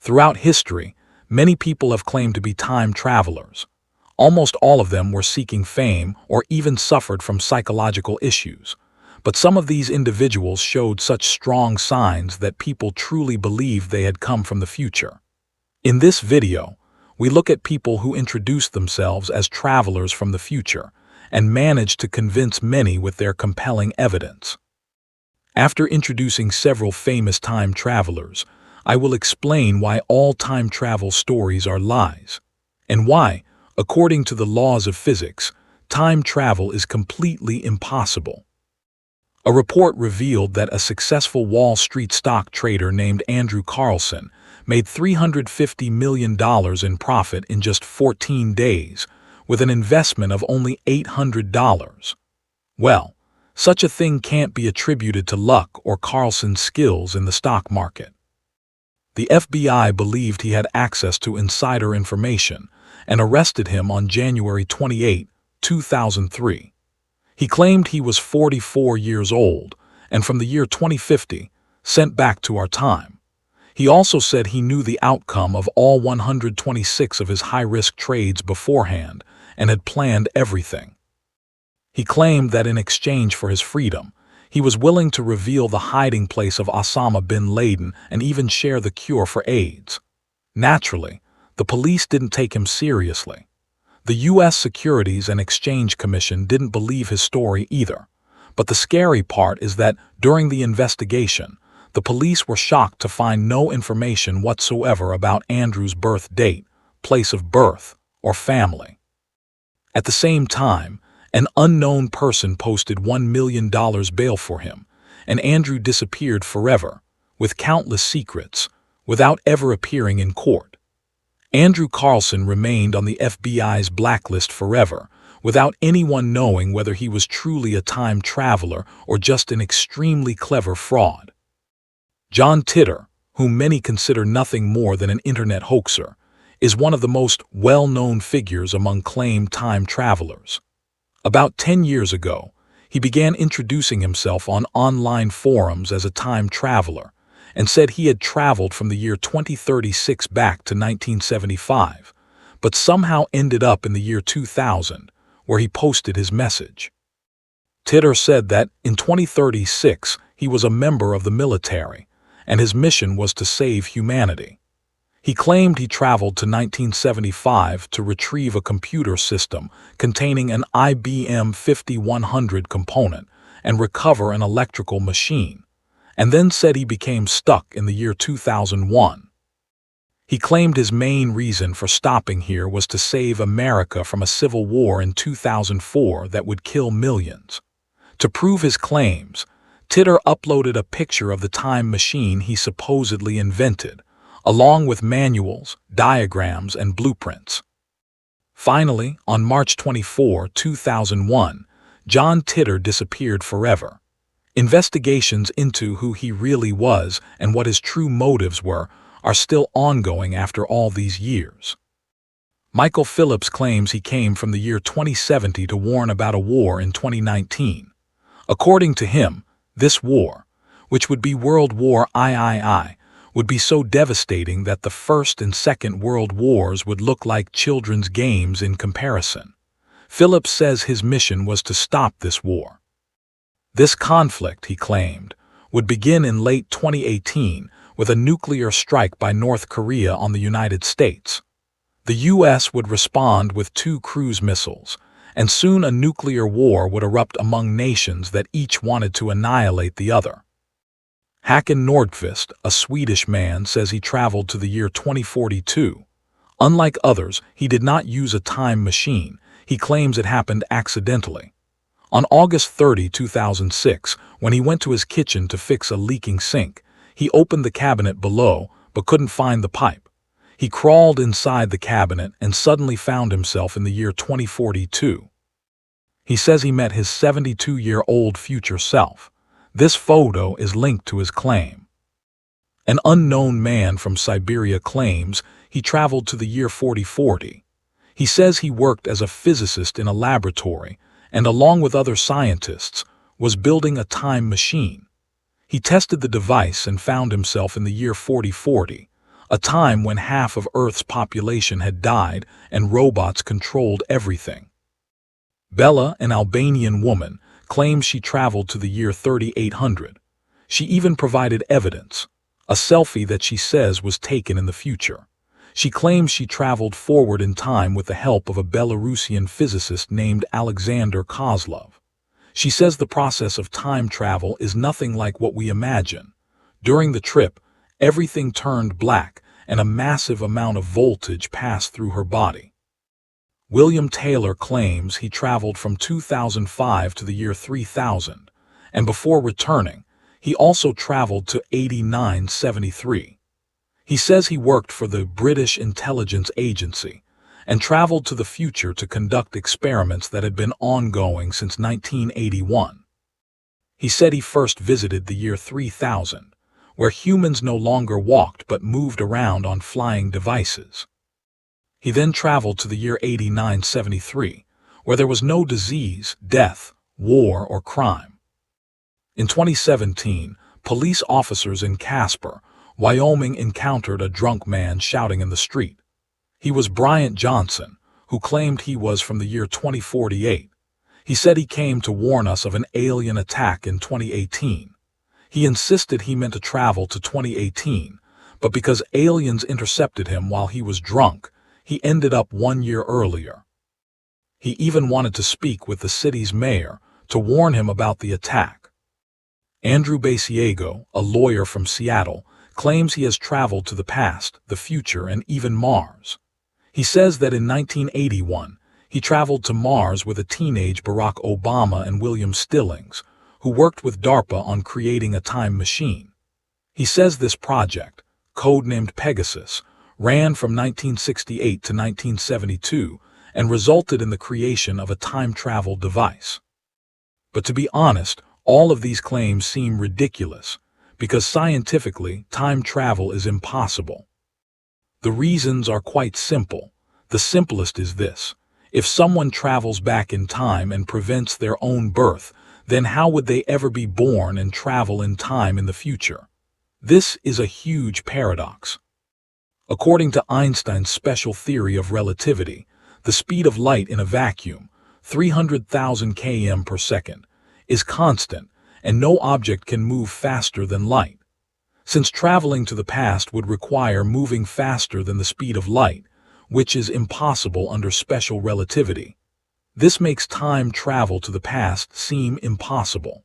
Throughout history, many people have claimed to be time travelers. Almost all of them were seeking fame or even suffered from psychological issues. But some of these individuals showed such strong signs that people truly believed they had come from the future. In this video, we look at people who introduced themselves as travelers from the future and managed to convince many with their compelling evidence. After introducing several famous time travelers, I will explain why all time travel stories are lies, and why, according to the laws of physics, time travel is completely impossible. A report revealed that a successful Wall Street stock trader named Andrew Carlson made $350 million in profit in just 14 days, with an investment of only $800. Well, such a thing can't be attributed to luck or Carlson's skills in the stock market. The FBI believed he had access to insider information and arrested him on January 28, 2003. He claimed he was 44 years old and from the year 2050 sent back to our time. He also said he knew the outcome of all 126 of his high-risk trades beforehand and had planned everything. He claimed that in exchange for his freedom, he was willing to reveal the hiding place of Osama bin Laden and even share the cure for AIDS. Naturally, the police didn't take him seriously. The U.S. Securities and Exchange Commission didn't believe his story either. But the scary part is that during the investigation, the police were shocked to find no information whatsoever about Andrew's birth date, place of birth, or family. At the same time, an unknown person posted $1 million bail for him, and Andrew disappeared forever, with countless secrets, without ever appearing in court. Andrew Carlson remained on the FBI's blacklist forever, without anyone knowing whether he was truly a time traveler or just an extremely clever fraud. John Titor, whom many consider nothing more than an internet hoaxer, is one of the most well-known figures among claimed time travelers. About 10 years ago, he began introducing himself on online forums as a time traveler and said he had traveled from the year 2036 back to 1975, but somehow ended up in the year 2000, where he posted his message. Titor said that in 2036 he was a member of the military, and his mission was to save humanity. He claimed he traveled to 1975 to retrieve a computer system containing an IBM 5100 component and recover an electrical machine, and then said he became stuck in the year 2001. He claimed his main reason for stopping here was to save America from a civil war in 2004 that would kill millions. To prove his claims, Titor uploaded a picture of the time machine he supposedly invented, along with manuals, diagrams, and blueprints. Finally, on March 24, 2001, John Titor disappeared forever. Investigations into who he really was and what his true motives were are still ongoing after all these years. Michael Phillips claims he came from the year 2070 to warn about a war in 2019. According to him, this war, which would be World War III, would be so devastating that the First and Second World Wars would look like children's games in comparison. Phillips says his mission was to stop this war. This conflict, he claimed, would begin in late 2018 with a nuclear strike by North Korea on the United States. The U.S. would respond with 2 cruise missiles, and soon a nuclear war would erupt among nations that each wanted to annihilate the other. Håkan Nordqvist, a Swedish man, says he traveled to the year 2042. Unlike others, he did not use a time machine. He claims it happened accidentally. On August 30, 2006, when he went to his kitchen to fix a leaking sink, he opened the cabinet below but couldn't find the pipe. He crawled inside the cabinet and suddenly found himself in the year 2042. He says he met his 72-year-old future self. This photo is linked to his claim. An unknown man from Siberia claims he traveled to the year 4040. He says he worked as a physicist in a laboratory and, along with other scientists, was building a time machine. He tested the device and found himself in the year 4040, a time when half of Earth's population had died and robots controlled everything. Bella, an Albanian woman, claims she traveled to the year 3800. She even provided evidence, a selfie that she says was taken in the future. She claims she traveled forward in time with the help of a Belarusian physicist named Alexander Kozlov. She says the process of time travel is nothing like what we imagine. During the trip, everything turned black and a massive amount of voltage passed through her body. William Taylor claims he traveled from 2005 to the year 3000, and before returning, he also traveled to 8973. He says he worked for the British Intelligence Agency and traveled to the future to conduct experiments that had been ongoing since 1981. He said he first visited the year 3000, where humans no longer walked but moved around on flying devices. He then traveled to the year 8973, where there was no disease, death, war, or crime. In 2017, police officers in Casper, Wyoming encountered a drunk man shouting in the street. He was Bryant Johnson, who claimed he was from the year 2048. He said he came to warn us of an alien attack in 2018. He insisted he meant to travel to 2018, but because aliens intercepted him while he was drunk, he ended up 1 year earlier. He even wanted to speak with the city's mayor to warn him about the attack. Andrew Basiego, a lawyer from Seattle, claims he has traveled to the past, the future, and even Mars. He says that in 1981, he traveled to Mars with a teenage Barack Obama and William Stillings, who worked with DARPA on creating a time machine. He says this project, codenamed Pegasus, ran from 1968 to 1972 and resulted in the creation of a time travel device. But to be honest, all of these claims seem ridiculous, because scientifically, time travel is impossible. The reasons are quite simple. The simplest is this: if someone travels back in time and prevents their own birth, then how would they ever be born and travel in time in the future? This is a huge paradox. According to Einstein's special theory of relativity, the speed of light in a vacuum, 300,000 km per second, is constant, and no object can move faster than light. Since traveling to the past would require moving faster than the speed of light, which is impossible under special relativity, this makes time travel to the past seem impossible.